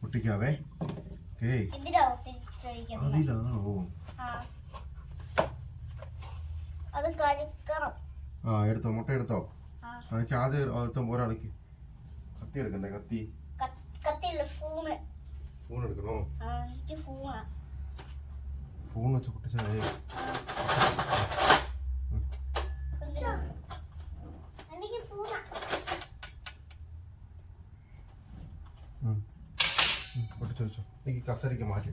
പൊട്ടിക്കാവേ. അതിലാണോ? ആ എടുത്തോ, മുട്ട എടുത്തോ. അതൊക്കെ ആദ്യം എടുത്തോ. ഒരാൾക്ക് കത്തി എടുക്കണ്ടേ? കത്തി ഫോൺ എടുക്കണോ? ഫോൺ വെച്ച് പൊട്ടിച്ചാലേ. പൊട്ടിച്ചു വെച്ചോ. എനിക്ക് കസരിക്ക് മാറ്റി.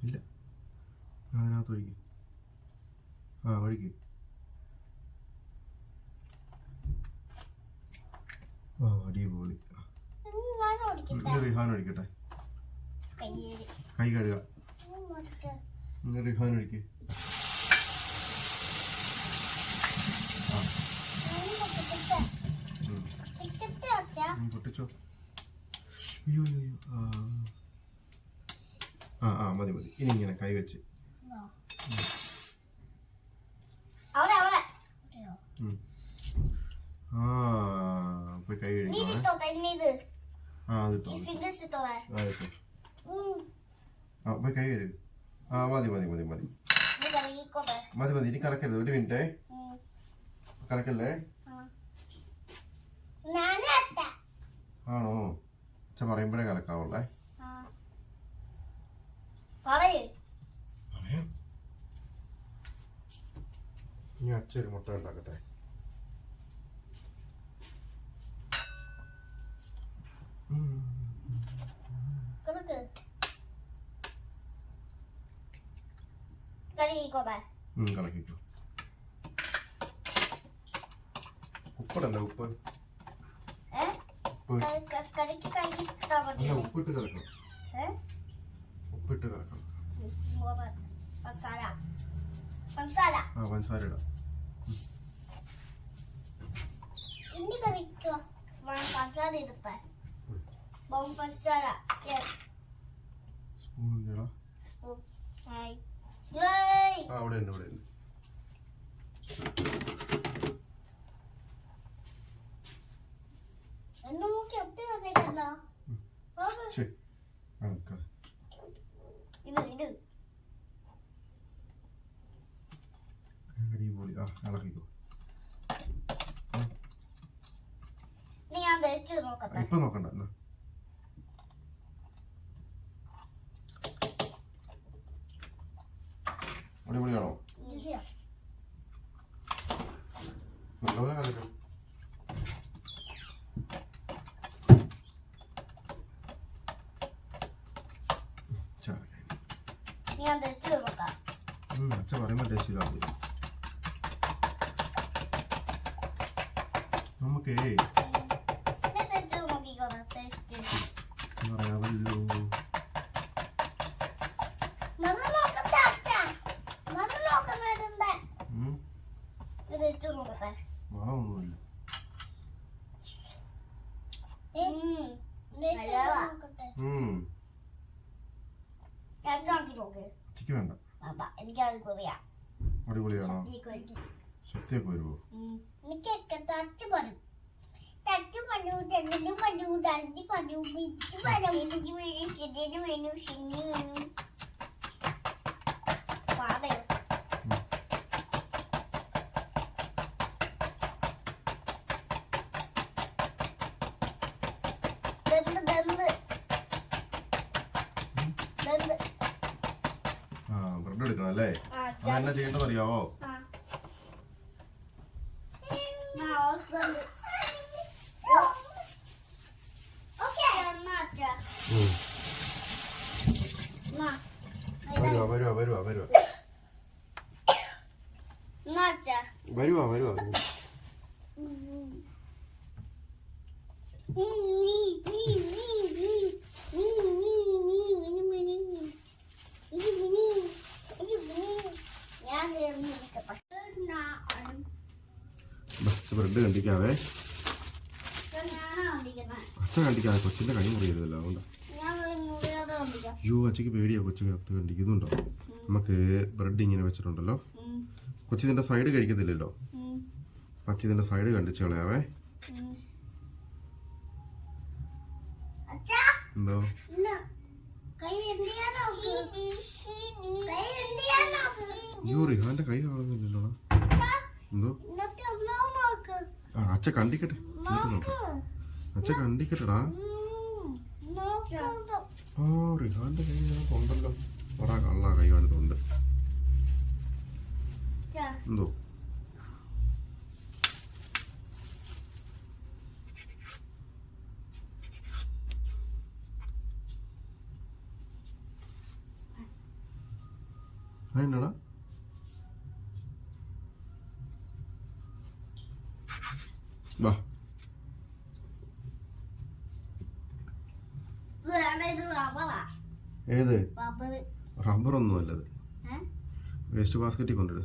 ഇല്ല, അതിനകത്ത് ഒഴിക്കും. ആ ഒഴിക്കും. ആ അടിപൊളി. റിഹാൻ ഒഴിക്കട്ടെ. കൈ കഴുകുക. റിഹാൻ ഒഴിക്ക്. പൊട്ടിച്ചോ. അയ്യോ ആ മതി മതി. ഇനി ഇങ്ങനെ കൈ വെച്ച് പോയി കൈ കഴുകി. പോയി കൈ കഴുകി. മതി മതി മതി മതി മതി മതി. ഇനി കലക്കരുത്. ഒരു മിനിറ്റേ, കലക്കല്ലേ. ആണോ? അച്ഛ പറയുമ്പോഴേ കലക്കാവുള്ളേ. ഇനി അച്ഛ ഒരു മുട്ട ഉണ്ടാക്കട്ടെ. കലക്കിക്കോ. ഉപ്പിടല്ലേ? ഉപ്പ് ഉപ്പിട്ട് കലക്കണം. ഉപ്പിട്ട് കലക്കണം. ആ പഞ്ചസാര ഇടാം. സ്പൂൺ ഇല്ലടാ. അവിടെ ഉണ്ട്, അവിടെ ഉണ്ട്. അടിപൊളി. ഇളക്കിക്കോ. ഇപ്പൊ നോക്കണ്ട. അടിപൊളിയാണോ? നല്ലപോലെ കലക്കും. അച്ഛ പറയുമ്പോ ടേസ്റ്റ് ചെയ്താൽ മതി. നമുക്കേ പറയാമല്ലോ. മണമൊന്നുമില്ല. ചിക്ക് വേണ്ട. അടിപൊളിയാണോ? ശക്തിയൊക്കെ വരുമോ? ബ്രെഡ് എടുക്കണം അല്ലേ? അതെന്നാ ചെയ്യേണ്ടത് അറിയാവോ? വരുവാ. ബ്രെഡ് കണ്ടിക്കാവേ. അച്ഛൻ കണ്ടിക്കാതെ കൊച്ചിന്റെ കൈ മുറിയതല്ലോ. അതുകൊണ്ട് അയ്യോ അച്ഛക്ക് പേടിയാ കൊച്ചു കത്ത് കണ്ടിക്കുന്നുണ്ടോ? നമുക്ക് ബ്രെഡ് ഇങ്ങനെ വെച്ചിട്ടുണ്ടല്ലോ, കൊച്ചു ഇതിന്റെ സൈഡ് കഴിക്കത്തില്ലല്ലോ, അച്ഛ ഇതിന്റെ സൈഡ് കണ്ടിച്ച് കളയാവേ. എന്തോ അയ്യോ റിഹാന്റെ കൈ കാണുന്നില്ലല്ലോ. എന്തോ ആ അച്ഛ കണ്ടിക്കട്ടെ, എന്നിട്ട് നോക്കാം. അച്ഛ കണ്ടിക്കട്ടെടാ. ആ റിഹാന്റെ കൈ ഉണ്ടല്ലോ, ഒരാ കള്ള കൈ കാണുന്നുണ്ട്. എന്തോ അതെന്നാടാ? വാ ഏത് റബ്ബറൊന്നും അല്ലത്, വേസ്റ്റ് ബാസ്കറ്റിൽ കൊണ്ടിട്.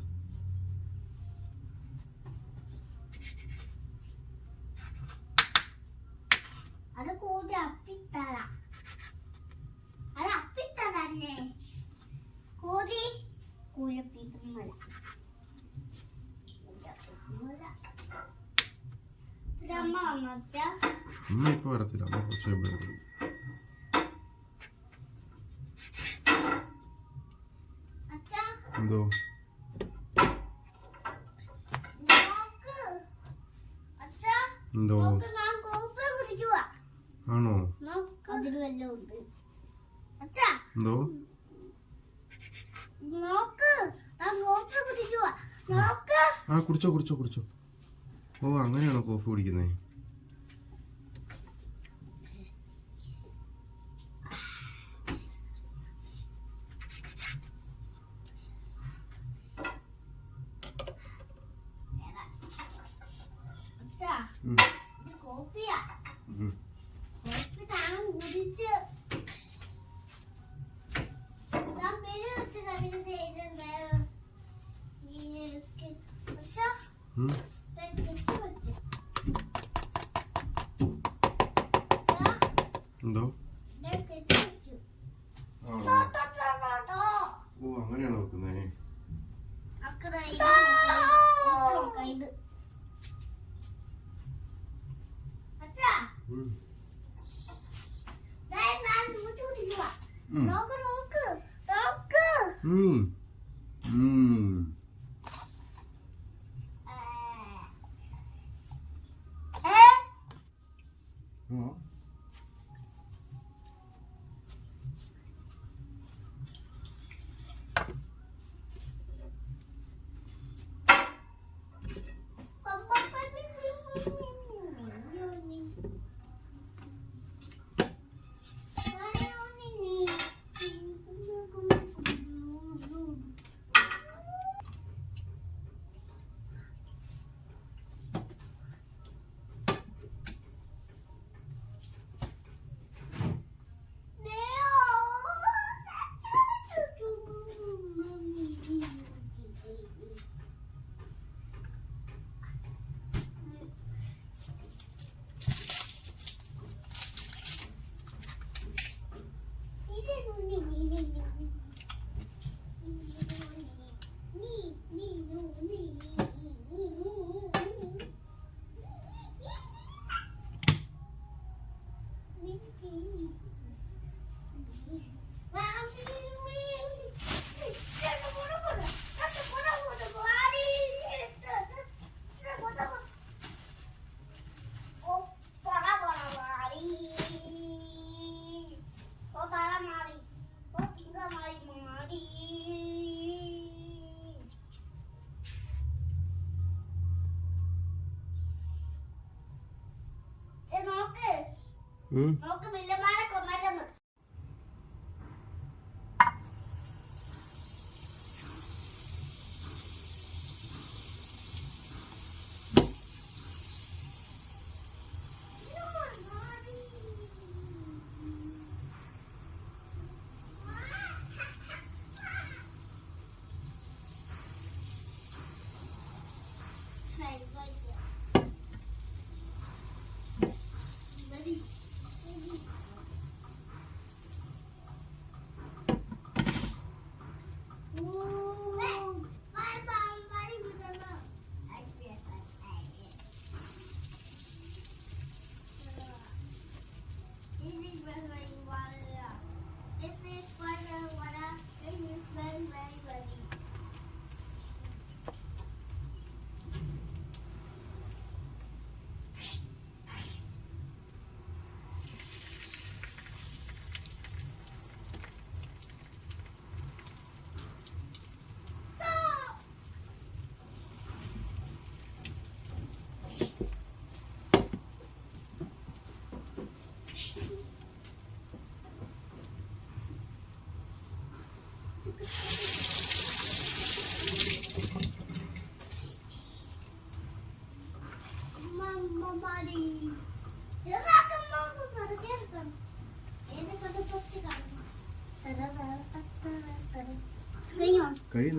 അമ്മ ഇപ്പൊ വരത്തില്ല, അമ്മ കുറച്ച് കഴിയുമ്പോൾ വരും. എന്തോ എന്തോ ആണോ? എന്തോ ആ കുടിച്ചോ കുടിച്ചോ കുടിച്ചോ. ഓ അങ്ങനെയാണോ കോഫി കുടിക്കുന്നേ? എന്തോ ഓ അങ്ങനെയാണോ വെക്കുന്നേ?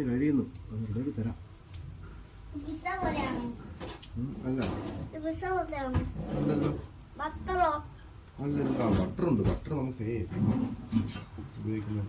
കഴിയുന്നു അതിലേക്ക് തരാം. അല്ല അല്ലല്ലോ അല്ലല്ലോ ബട്ടറുണ്ട്. ബട്ടർ നമുക്ക് ഉപയോഗിക്കുന്നത്.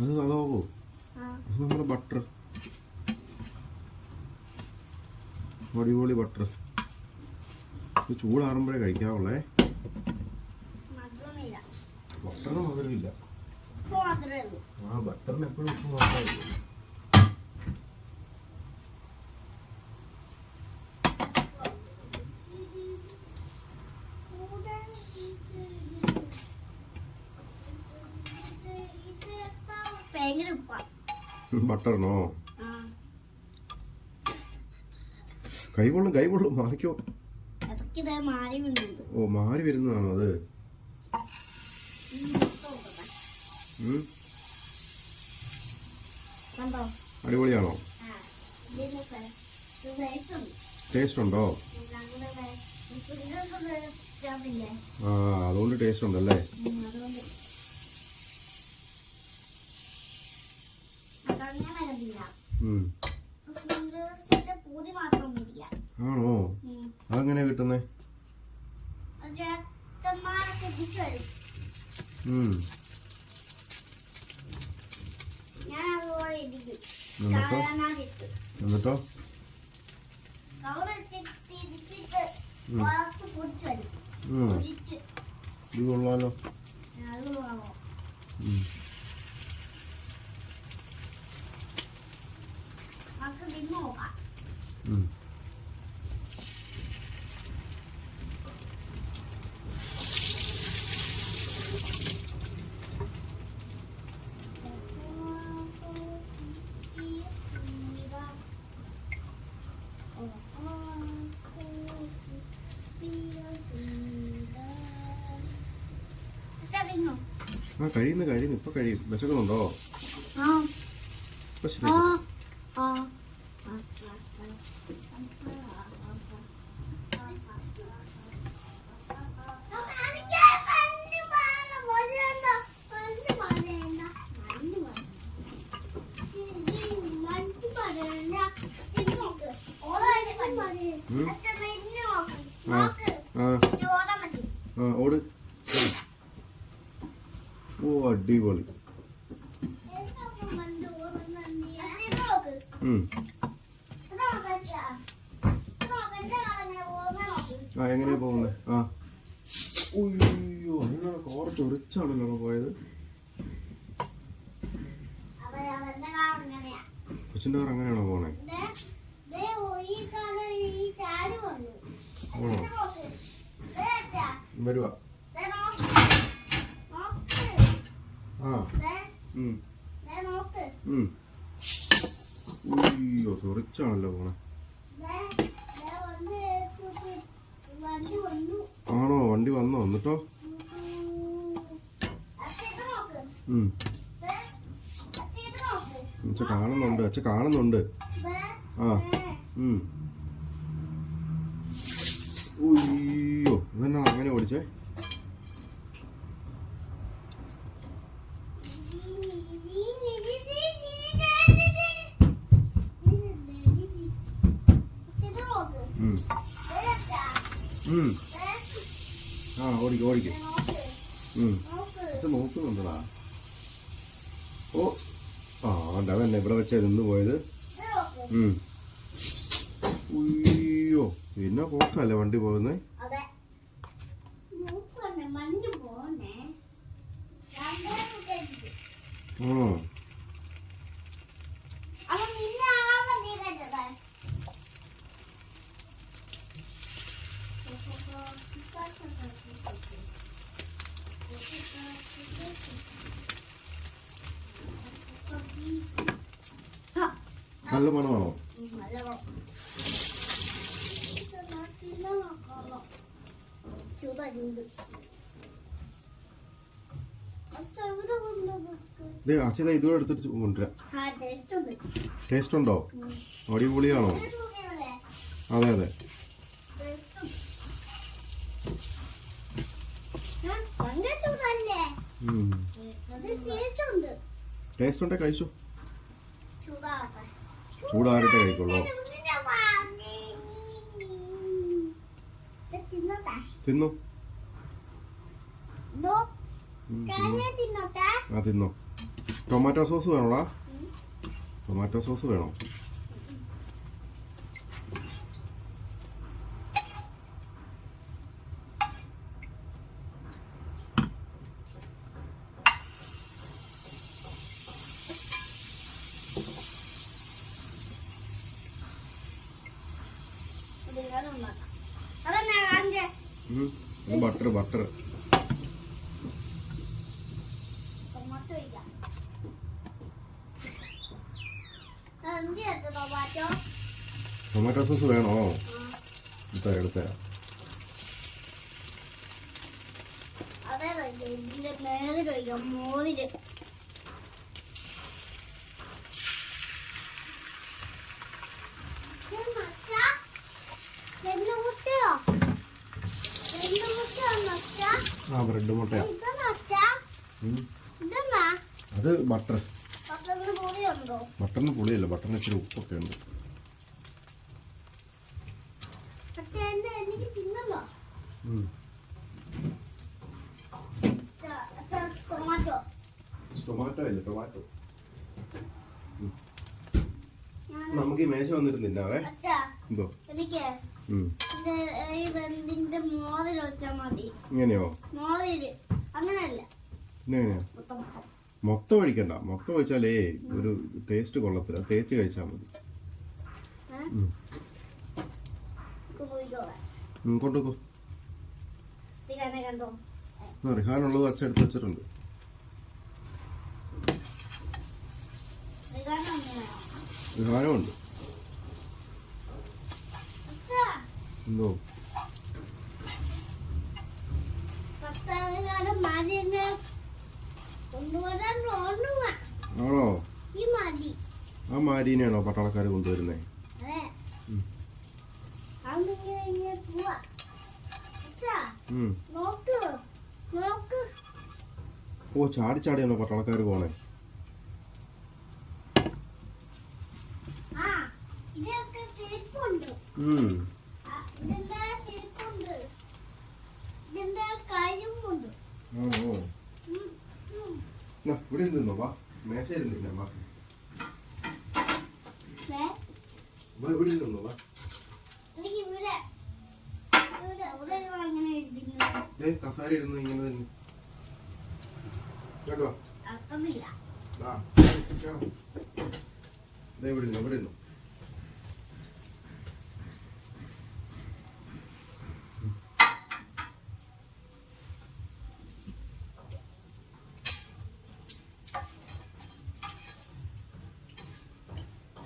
അത് അതാവോ? അത് നമ്മുടെ ബട്ടർ, അടിപൊളി ബട്ടർ. ഇത് ചൂടാറുമ്പോഴേ കഴിക്കാവുള്ളേ. ബട്ടറിന് മധുരമില്ല. ആ ബട്ടറിന് എപ്പോഴും ഉപ്പ് മാത്രമേ. ബട്ടറിനോ? കൈകൊള്ളും മാറിക്കോ. ഓ മാറി വരുന്നതാണോ അത്? അടിപൊളിയാണോ? ടേസ്റ്റ് ഉണ്ടോ? ആ അതുകൊണ്ട് ടേസ്റ്റ് ഉണ്ടല്ലേ. ആണോ? അതെങ്ങനെയാ കിട്ടുന്നേ? എന്നിട്ടോ ഇത് കൊള്ളാലോ. ആ കഴിയുന്നു ഇപ്പൊ കഴിയും. വിശക്കുന്നുണ്ടോ? ഓട്. ഓ അടിപൊളി. ആ എങ്ങനെയാ പോകുന്നത്? ആ അയ്യോ അങ്ങനെ കുറച്ച് ഒറിച്ചാണല്ലോ പോയത്. കൊച്ചിൻ്റെ കാർ അങ്ങനെയാണോ പോണേ? വരുവാ. അയ്യോ സൊറിച്ചാണല്ലോ പോണേ. ആണോ? വണ്ടി വന്നോ? എന്നിട്ടോ? അച്ഛ കാണുന്നുണ്ട്. ആ അയ്യോ ഇതെന്നാ അങ്ങനെ ഓടിച്ചേ? ആ ഓടിക്കും ഓടിക്കും. നോക്കുന്നുണ്ടടാ. ഓ ആ അതന്നെ ഇവിടെ വെച്ചാ നിന്ന് പോയത്. അയ്യോ പിന്നെ പോക്കല്ലേ വണ്ടി പോകുന്നേ. നല്ല മണമാണോ? അച്ഛൻ ഇതുകൂടെ എടുത്തിട്ട് കൊണ്ടുവരാം. ടേസ്റ്റ് ഉണ്ടോ? അടിപൊളിയാണോ? അതെ അതെ. ടേസ്റ്റ് ഉണ്ടേ കഴിച്ചു. ചൂടാറിട്ടേ കഴിക്കുള്ളൂ. തിന്നു. ആ തിന്നോ. ടൊമാറ്റോ സോസ് വേണോടാ? ടൊമാറ്റോ സോസ് വേണോ? ബട്ടർ ബട്ടർ ടൊമാറ്റോ സോസ് വേണോ? എടുത്തരാം. ആ ബ്രെഡ് മുട്ടയാ. അത് ബട്ടർ. ബട്ടറിന് പുളിയല്ല, ബട്ടറിന് ഇച്ചിരി ഉപ്പൊക്കെ ഉണ്ട്. ടൊമാറ്റോ ഇല്ല, ടൊമാറ്റോ. നമുക്ക് ഈ മേശ വന്നിരുന്നില്ലാവേ. എന്തോ ഇങ്ങനെയോ? ഇങ്ങനെയാ? മൊത്തം ഒഴിക്കണ്ട. മൊത്തം ഒഴിച്ചാലേ ഒരു ടേസ്റ്റ് കൊള്ളത്തില്ല. തേച്ച് കഴിച്ചാൽ മതി. കൊണ്ടുപോ. റിഹാനുള്ളത് അച്ഛൻ എടുത്ത് വെച്ചിട്ടുണ്ട്. റിഹാനുണ്ട്. എന്തോ ആണോ? ആ മാരീനെയാണോ പട്ടാളക്കാര് കൊണ്ടുവരുന്നേ? ഓ ചാടി ചാടിയാണോ പട്ടാളക്കാര് പോണേ? ഇവിടെ ഇരുന്നോ? വാ മേശ ഇരുന്നില്ല. വാ ഇവിടെ ഇരുന്നോ? വാ കസാര ഇരുന്നു ഇങ്ങനെ തന്നെ കേട്ടോ. ഇവിടെ ഇരുന്നു, ഇവിടെ ഇരുന്നു.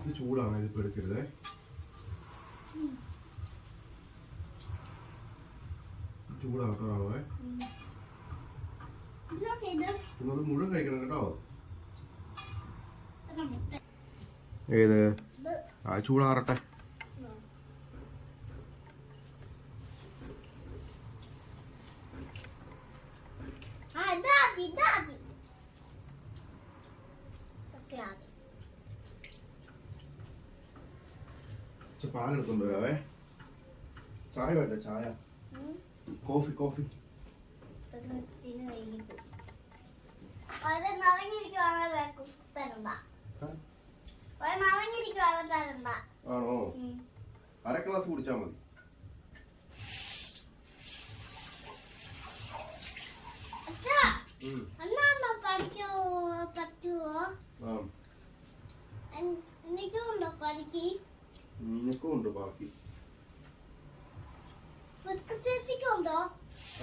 ഇത് ചൂടാണ്, ഇതിപ്പോ എടുക്കരുതേ. ചൂടാവേ. അത് മുഴുവൻ കഴിക്കണം കേട്ടോ. ഏത്? ആ ചൂടാറട്ടെ. പാലെടുത്തോണ്ട് വരാവേ. ചായ വേണ്ട? ചായ കോഫി കോഫി ആണോ? അര ഗ്ലാസ് കുടിച്ചാ മതി. നിനക്കും ഉണ്ട് ബാക്കി.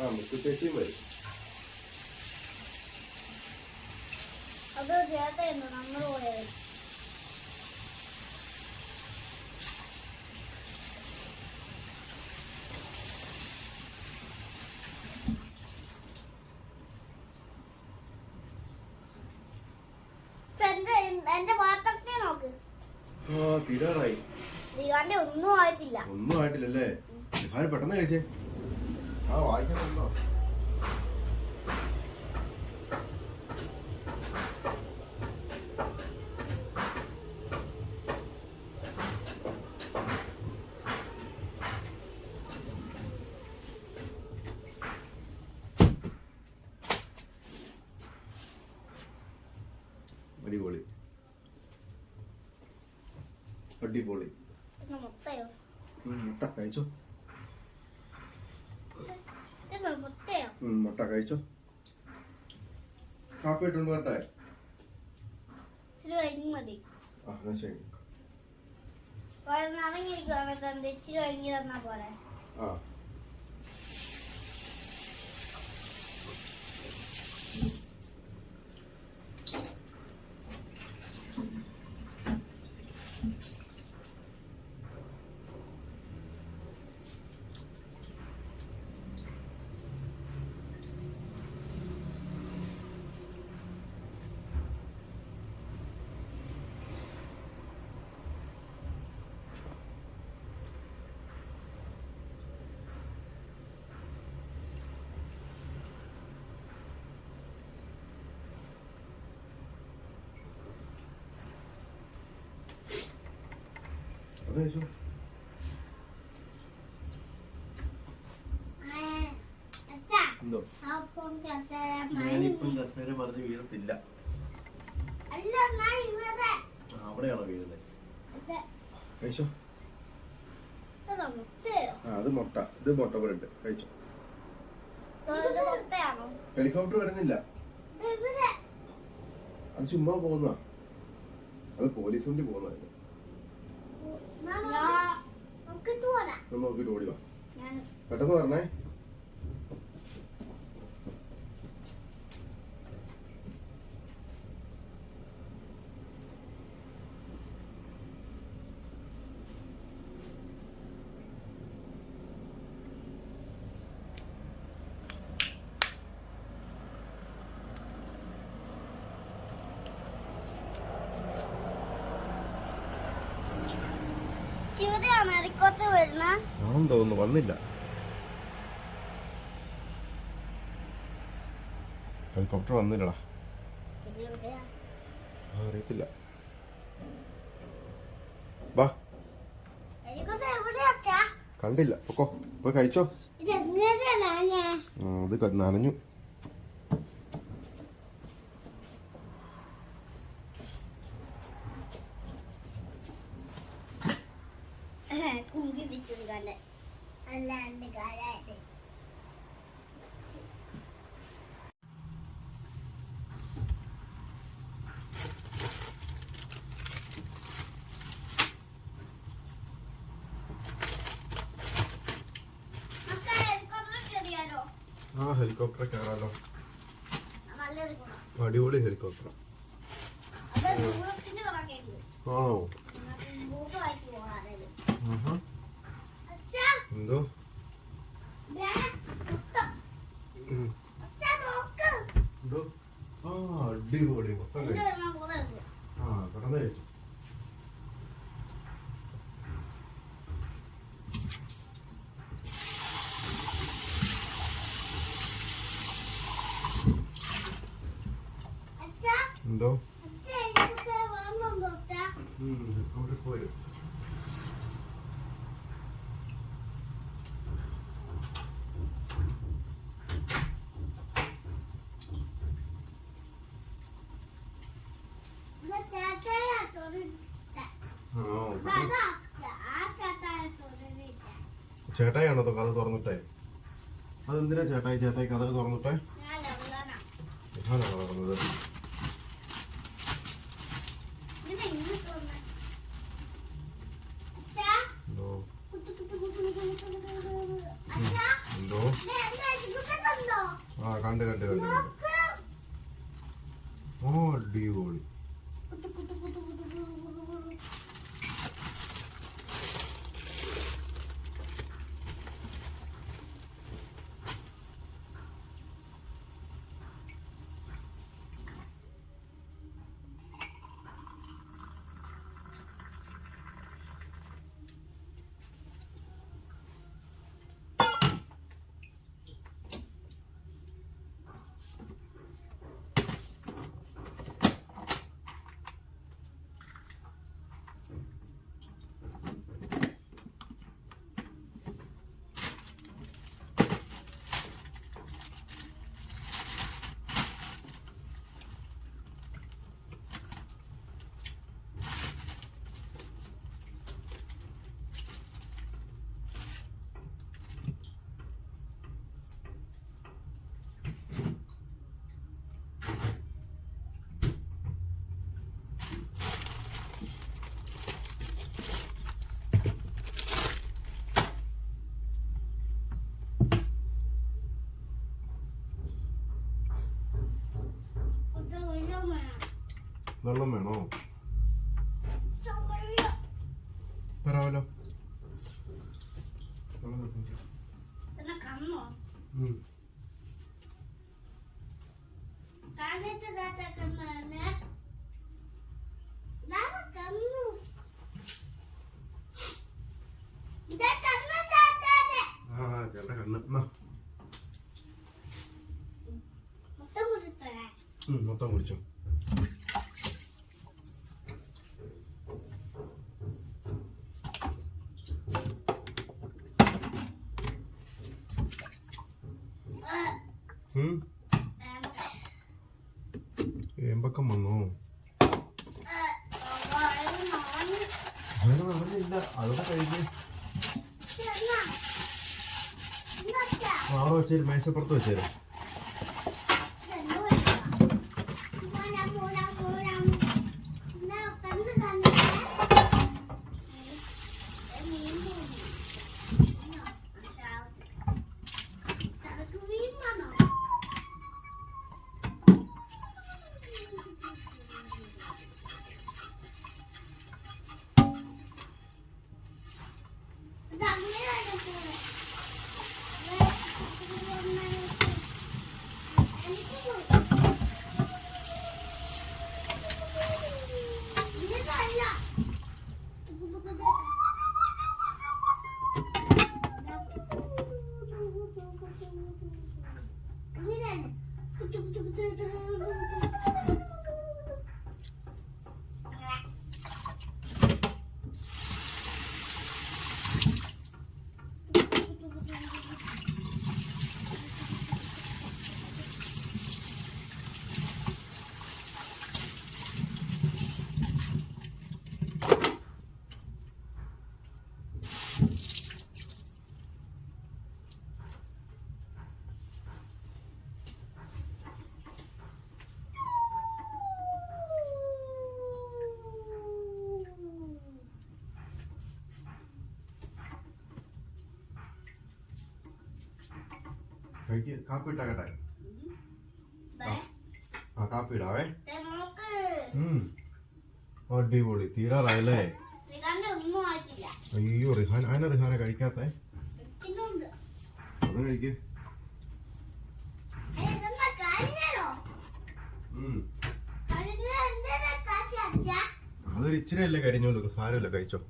ആ മുത്തു ചേച്ചിയും വരും. അത് ചേട്ടയുണ്ടോ നമ്മൾ പോയത്? എന്റെ പാത്രത്തെ നോക്ക്. തീരാറായി. ഒന്നും ആയിട്ടില്ല. ഒന്നും ആയിട്ടില്ലല്ലേ? പെട്ടെന്ന് കഴിച്ചേ. ആ വായിക്കാനുണ്ടോ? അടിപൊളി അടിപൊളി. മുട്ടയോ? മുട്ട കഴിച്ചോ? മുട്ടയോ? മുട്ട കഴിച്ചോ? കാപ്പി ഇട്ടുണ്ട് വരട്ടെ? മതി. ആ എന്നാ ശരി. ഇച്ചിരി വൈകി തന്നാ പോലെ. ആ അത് കഴിച്ചോ? എന്തോ? ഞാനിപ്പം കസേര മറിഞ്ഞ് വീഴത്തില്ല. അവിടെയാണോ വീഴുന്നത്? കഴിച്ചോ? ആ അത് മുട്ട. ഇത് മുട്ട ബ്രെഡ്. കഴിച്ചോ? ഹെലികോപ്റ്റർ വരുന്നില്ല. അത് ചുമ്മാ പോകുന്ന. അത് പോലീസ് വണ്ടി പോകുന്നതല്ലേ. നോക്കിട്ട് ഓടി വാ. പെട്ടെന്ന് പറഞ്ഞേ. ആണെന്ന് തോന്നുന്നു. വന്നില്ല. ഹെലികോപ്റ്റർ വന്നില്ലടാ. അറിയത്തില്ല. വാ. കണ്ടില്ല. പൊക്കോ. പോയി കഴിച്ചോ? ഇത് നനഞ്ഞു. ആ ഹെലികോപ്റ്റർ കയറാലോ. അടിപൊളി ഹെലികോപ്റ്റർ ആണോ? എന്തോ? എന്തോ? ആ അടിപൊളി. മൊത്തം കഴിച്ചു. ആ കടന്നു കഴിച്ചു. എന്തോ? അവിടെ പോയി. ചേട്ടായിയാണോ കഥ തുറന്നിട്ടേ? അതെന്തിനാ ചേട്ടായി കഥ തുറന്നിട്ടേ? ഞാനാണോ തുറന്നത്? എന്തോ എന്തോ ആ കണ്ട് ഓ അടിപൊളി. വെള്ളം വേണോ? വരാമല്ലോ. ചേട്ടാ കണ്ണ് മൊത്തം കുടിച്ചോ. ഏമ്പക്കം വന്നോ? അങ്ങനെ നടന്നില്ല. അതൊക്കെ കഴിക്കേ. അവിടെ വെച്ചേരും, മേശപ്പുറത്ത് വെച്ചേരും. കാപ്പി ഇട്ടാകട്ടെ? ആ കാപ്പി ഇടാവേ. അടിപൊളി. തീരാറായല്ലേ? അയ്യോ റിഹാനെ കഴിക്കാത്ത അത് കഴിക്ക്. അതൊരു ഇച്ചിരി അല്ലേ കരിഞ്ഞോളൂ. സാരമില്ല, കഴിച്ചോ.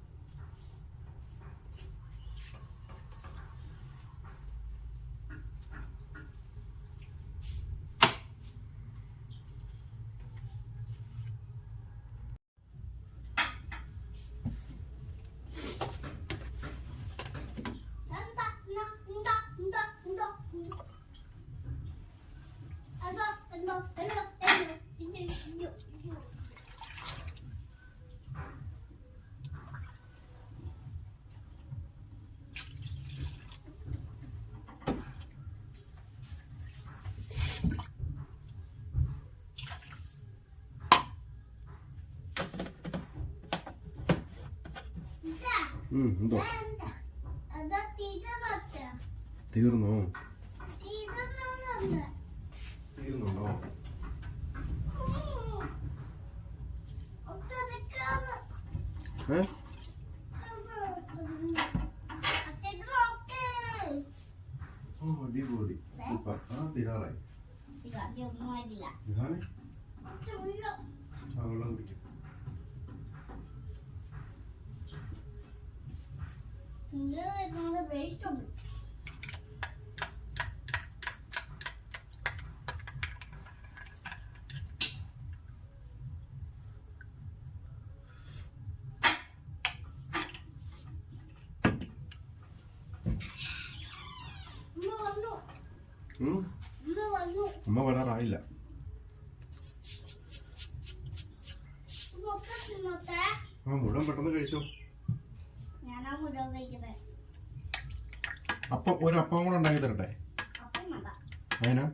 എന്തോ വേണ്ട. അതാ തീരുന്നോച്ച. തീർന്നോ? തീരുന്നോന്നുണ്ട്. തീർന്നുണ്ടോ? ഒക്കെ നിക്കാതെ. ഏ അച്ഛാ ഇത് നോക്ക്. ഓ അടിപൊളി സൂപ്പർ. ആ തീരാറായി. ഇതിന്റെ ഒന്നും ആയിട്ടില്ല. ഇതാണ് അച്ഛാ ഉയ്യോ. ആ വെള്ളം കുടിക്കും. ഇങ്ങനെ നമ്മള് ദേഷ്യം. ഉമ്മ വന്നു. ഉം. ഉമ്മ വന്നു. അമ്മ വരാറായില്ല. ഒക്കെ തിന്നോട്ടെ. ആ മുഴുവൻ പെട്ടെന്ന് കഴിച്ചോ. ഞാനാ മുഴുവൻ കഴിക്കുന്നത്. അപ്പം ഒരു അപ്പം കൂടെ ഉണ്ടാക്കി തരട്ടെ. അപ്പം വേണ്ട. അതിനാ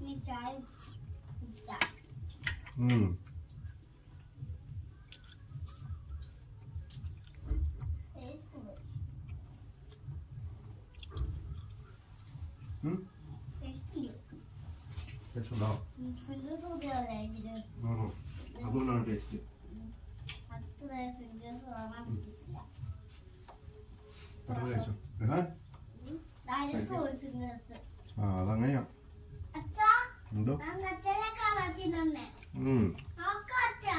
നീ ചായ കുടിച്ചാ. ഉം. ടേസ്റ്റ് ഉണ്ട്. ഉം. ടേസ്റ്റ് ഉണ്ട്. ടേസ്റ്റുണ്ടോ? ഫിംഗേഴ്സ് കൂടിയല്ലേ ഇതില്. ആണോ? അതുകൊണ്ടാണ് ടേസ്റ്റ്. അടുത്ത ഫിംഗേഴ്സ് കാണാൻ പറ്റില്ല. പെട്ടെന്ന് കഴിച്ചോ. റിഹാൻ ഡയറക്റ്റ് പോയി ഫിംഗേഴ്സ്. ആ അതങ്ങനെയാ. അച്ഛാ എന്തോ? ഞാൻ അച്ഛനെ കാണാൻ തിന്നേ. ഉം. നോക്കാം അച്ഛാ.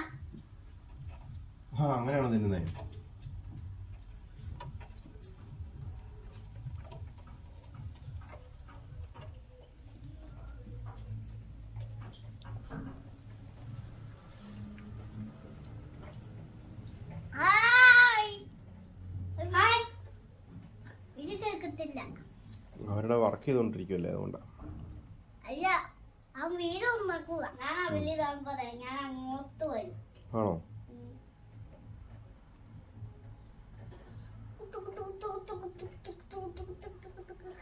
ആ അങ്ങനെയാണോ തിന്നുന്നേ? Hi hi. ഇത് കേൾക്കത്തില്ല. അവരുടെ വർക്ക് ചെയ്തോണ്ടിരിക്കുവല്ലേ അതുകൊണ്ടാ. അല്ല ആ വീട് ഉണ്ടാക്കുക. ഞാൻ ആ വലിയ പറയാം. ഞാൻ അങ്ങോട്ട് വരും. ആണോ?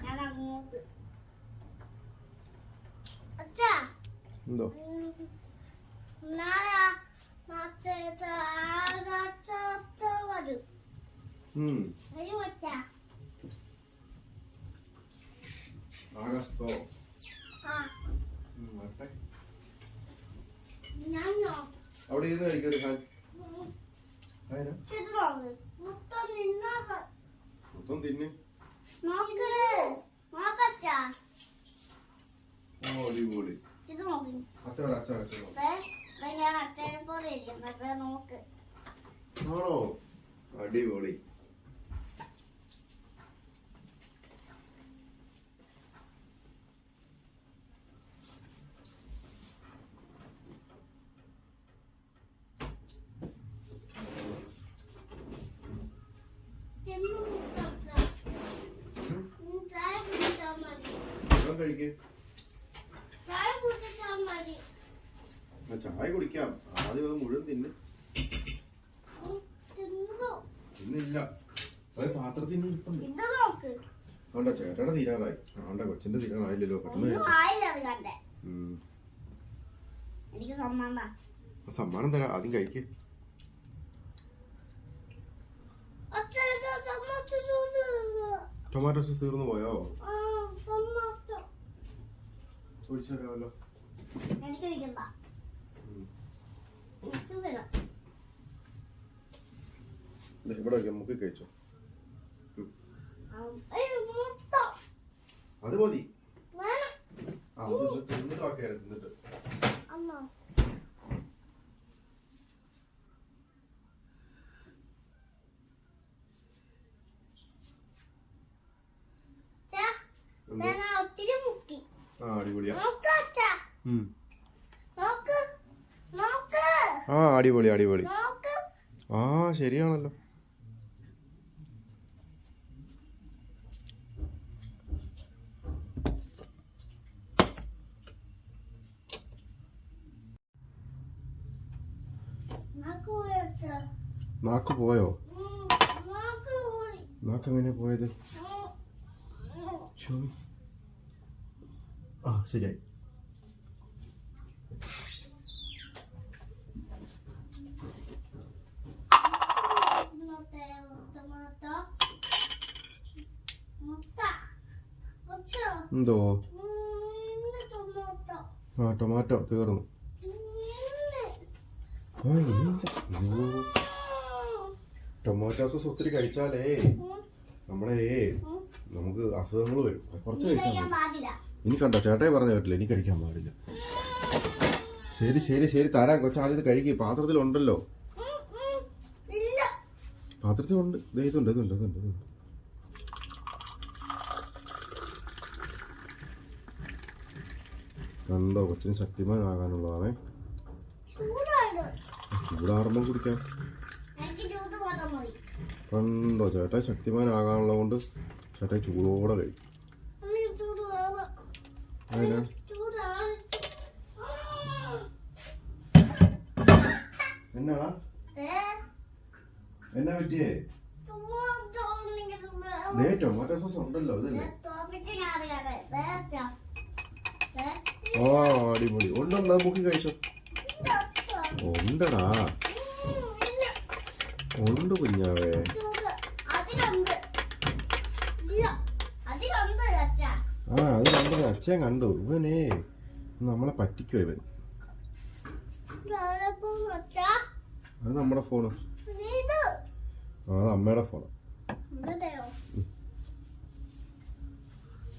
ഞാൻ അങ്ങോട്ട്. അച്ഛാ എന്തോ? നാളെ വരും. ഉം. വരും അച്ഛാ. ആകാശത്തോ? ആ വരട്ടെ. ഞാനോ അവിടെ ഇരുന്ന് കഴിക്കും റിഹാൻ. അതിനാ ചിത്രം മൊത്തം നിന്നത് മൊത്തം തിന്നെ. നോക്ക്. നോക്കച്ചാ. ഓ അടിപൊളി. ഇത് നോക്കി. അച്ഛൻ അച്ഛൻ അച്ഛൻ. ഞാൻ അച്ഛനെ പോലെ ഇരിക്കുന്നത് നോക്ക്. ആണോ? അടിപൊളി. ചായ കുടിച്ചാൽ മതി. കഴിക്കേ. ചായ കുടിച്ചാൽ മതി. ചായ കുടിക്കാം. ആദ്യം അത് മുഴുവൻ തിന്ന്. തിന്നു. ഇന്നില്ല. അത് പാത്രത്തിന് ഇരിപ്പുണ്ട്. ഇത് നോക്ക്. ആണ്ട ചേട്ടയുടെ തീരാറായി. ആണ്ട കൊച്ചിന്റെ തീരാറായില്ലല്ലോ. പെട്ടെന്ന് ഒന്നും കഴിച്ചു. ആയില്ല അത് കണ്ടേ. എനിക്ക് സമ്മാനം. സമ്മാനം തരാം. ആദ്യം കഴിക്ക്. ടൊമാറ്റോ സോസ് തീർന്നു പോയോ? ഒഴിച്ചു തരാമല്ലോ. എനിക്ക് കഴിക്കണ്ട. എനിക്ക് തരാം. ഇവിടെ വയ്ക്കാം. മുക്കി കഴിച്ചോ. മൊത്തം അത് മതി. വേണം. ആ തിന്നിട്ട് ബാക്കിയായിരുന്നു. തിന്നിട്ട് അമ്മ ഒത്തിരി മുക്കി. ആ അടിപൊളിയാ. നോക്ക് അച്ഛാ. നോക്ക് നോക്ക് ആ അടിപൊളി അടിപൊളി. നോക്ക്. ആ ശരിയാണല്ലോ. നാക്ക് പോയി അച്ഛാ. നാക്ക് പോയോ? നാക്ക് പോയി. നാക്ക് എങ്ങനെ പോയത്? ശോ. ആ ശരിയായി. എന്തോ ഇന്ന് ടൊമാറ്റോ. ആ ടൊമാറ്റോ തീർന്നു. ഇന്ന്. ആ ഇനിയില്ല. അയ്യോ ടൊമാറ്റോ സോസ് ഒത്തിരി കഴിച്ചാലേ നമ്മളെ നമുക്ക് അസുഖങ്ങൾ വരും. കുറച്ച് കഴിച്ചാൽ കഴിക്കാൻ മതി. പാടില്ല. ഇനി കണ്ടോ ചേട്ടായി പറഞ്ഞ കേട്ടില്ല, ഇനി കഴിക്കാൻ പാടില്ല. ശരി ശരി ശരി തരാം കൊച്ചാ, ആദ്യം ഇത് കഴിക്കുക. പാത്രത്തിലുണ്ടല്ലോ, ഇല്ല. പാത്രത്തിലുണ്ട്. ഇതുണ്ട് ഇതുണ്ട് ഇതുണ്ട് ഇതുണ്ട്. കണ്ടോ കൊച്ചിന് ശക്തിമാനാകാനുള്ളതാണേ. ചൂടാണ്. ചൂടാറുമ്പം കുടിക്കാം. എനിക്ക് ചൂട് മാത്രം മതി. കണ്ടോ ചേട്ടായി ശക്തിമാനാകാനുള്ളത് കൊണ്ട് ചേട്ടായി ചൂടോടെ കഴിക്കും. എനിക്ക് ചൂട് വേണം. അതിനാ ചൂടാണ്. എന്നാടാ എന്നാ പറ്റിയേ? ടൊമാറ്റോ എനിക്ക് വേണം. ദേ ടൊമാറ്റോ സോസ് ഉണ്ടല്ലോ, ഇതല്ലേ? തോപ്പിച്ച് ഞാൻ അറിയാതെ. ആ അടിപൊളി. ഉണ്ടോ മുക്കി കഴിച്ചോ? ഉണ്ടടാ, ഇല്ല. ഉണ്ട് കുഞ്ഞാവേ. ചൂട് അതിലുണ്ട്. ഇല്ല. അതിലുണ്ട് അച്ഛാ. ആ അത് കണ്ടത് അച്ഛൻ കണ്ടു. ഇവനേ നമ്മളെ പറ്റിക്കോ ഇവൻ. അച്ഛാ അത് നമ്മുടെ ഫോണ്. ഇത് അത് അമ്മയുടെ ഫോണ്. ഇവിടെയോ?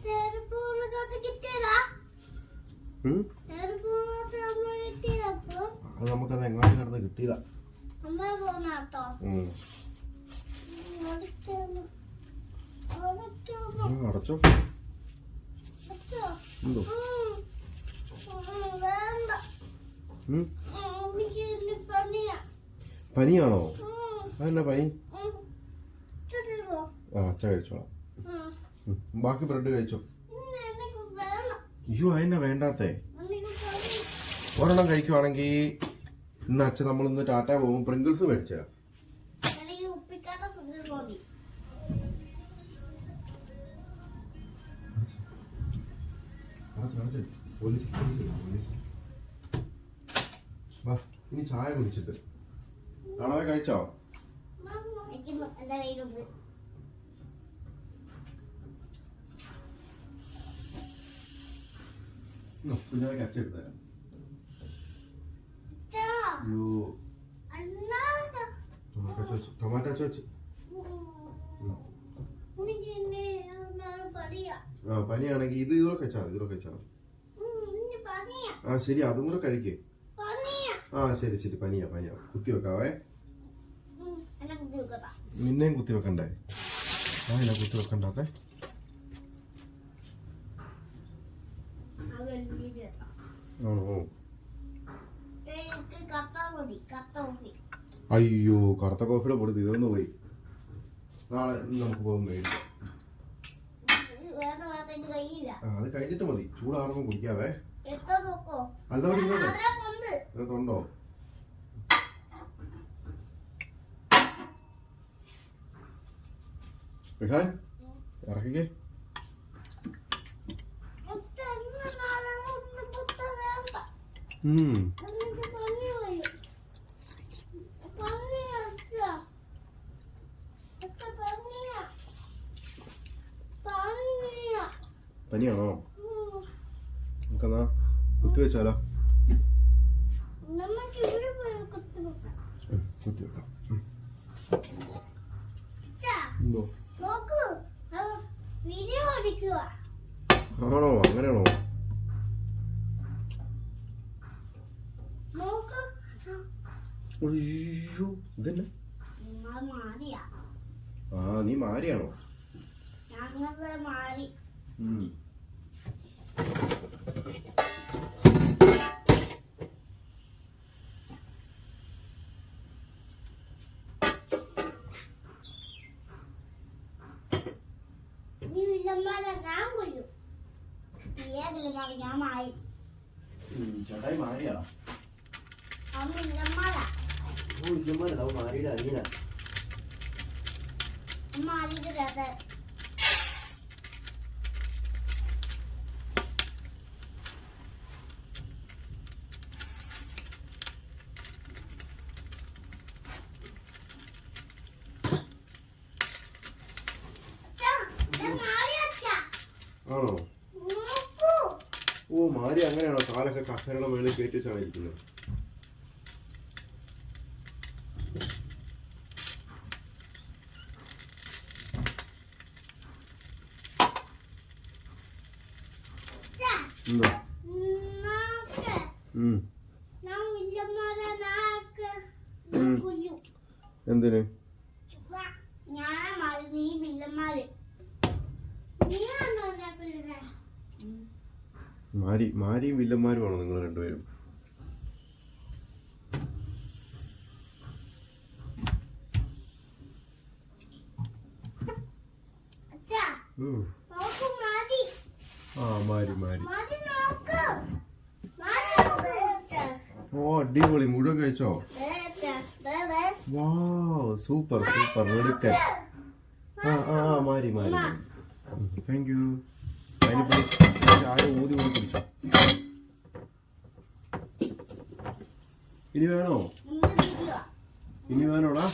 ചെറുപ്പൂണൊക്കെ കിട്ടിയതാ. ചെറുപ്പൂണൊക്കെ അമ്മ കിട്ടിയതപ്പോ അത് നമുക്കത് എങ്ങാണ്ട് കിടന്ന് കിട്ടിയതാ. അമ്മ പോണാട്ടോ. അടച്ചോ എന്തോ വേണ്ട. എനിക്ക് ഇനി പണിയാ. പനിയാണോ? അതെന്നാ പനി? തരുമോ? ആ അച്ഛ കഴിച്ചോളാം. ബാക്കി ബ്രെഡ് കഴിച്ചോ? എനിക്ക് വേണം. അയ്യോ അതെന്നാ വേണ്ടാത്തേ? എനിക്ക് പണി. ഒരെണ്ണം കഴിക്കുവാണെങ്കിൽ ഇന്ന് അച്ഛൻ നമ്മളിന്ന് ടാറ്റ പോകുമ്പോൾ പ്രിങ്കിൾസ് മേടിച്ചാ. എനിക്ക് ഉപ്പിക്കാത്ത ഫുഡ് മതി. ഇനി ചായ കുടിച്ചിട്ട് ആണോ കഴിച്ചോ? എനിക്ക് എന്റെ കയ്യിലുണ്ട്. കുഞ്ഞാവയ്ക്ക് അച്ഛൻ എടുത്തരാം. അച്ഛാ, അയ്യോ അണ്ണാ. ടൊമാറ്റോ ചോദിച്ചു. എനിക്ക് ഇനി എന്താണ് പണിയാ. ആ പനിയാണെങ്കിൽ ഇതിലൂടെ കഴിച്ചാൽ മതി, ഇതിലൂടെ കഴിച്ചാൽ മതി. ഇനി പണിയാ. ആ ശരി അതും കൂടെ കഴിക്കേ. പണിയാ. ആ ശരി ശരി പനിയാ പനിയാ. കുത്തി വെക്കാവേ. എന്നെ കുത്തി വെക്കട്ടാ. നിന്നെയും കുത്തി വെക്കണ്ടേ? ആ ഇല്ല കുത്തി വെക്കണ്ടാത്തെ. ആണോ? കത്ത മതി. കത്ത കോഫി. അയ്യോ കറുത്ത കോഫിയുടെ പൊടി തീർന്നു പോയി. നാളെ നമുക്ക് പോകും മേടിക്കാം. വേണ്ട വേണ്ട, ഇത് കഴിയില്ല. ആ അത് കഴിഞ്ഞിട്ട് മതി, ചൂടാറുമ്പോൾ കുടിക്കാവേ. എത്ര നോക്കോ? അല്ല കൊണ്ട് തൊണ്ടോ? റിഹാൻ ഇറക്കിക്കേ. എനിക്ക് പനി വരും. പനി അച്ഛാ. പനിയാ. പനിയാ. പനിയാണോ? നമുക്കെന്നാ കുത്തി വെച്ചാലോ? നമുക്ക് ഇവിടെ പോയി കുത്തി വെക്കാം. കുത്തി വെക്കാം. അച്ഛാ, എന്തോ? നോക്കൂ, വീഡിയോ ഓടിക്കുക. ആണോ? അങ്ങനെയാണോ? നോക്കൂ. അയ്യോ ഇതന്നെ. മാറിയാ. ആ നീ മാരിയാണോ? ഞങ്ങള് മാറി. നീ വില്ലന്മാരെ ഞാൻ കൊല്ലും. ഞാൻ മാറി. ചേട്ടായി മാരിയാ? അവൻ വില്ലന്മാരാ. ഓ ഇല്ലമാരാ മാരിയുടെ അനിയനാ. മാറിയിട്ട് കഥ. ആണോ? മാരി അങ്ങനെയാണോ കാലൊക്കെ കസേരയുടെ മേളിൽ കയറ്റി വെച്ചാണ് ഇരിക്കുന്നത്? എന്താ? എന്തിന്? മാരിയും വില്ലന്മാരുമാണോ നിങ്ങൾ രണ്ടുപേരും? മാരി ഓ അടിപൊളി. മുഴുവൻ കഴിച്ചോ? വാവ് സൂപ്പർ എടുക്കാൻ. മാരി താങ്ക് യു. ചായ ഊതി കുടിച്ചോ? ഇനി വേണോടാ?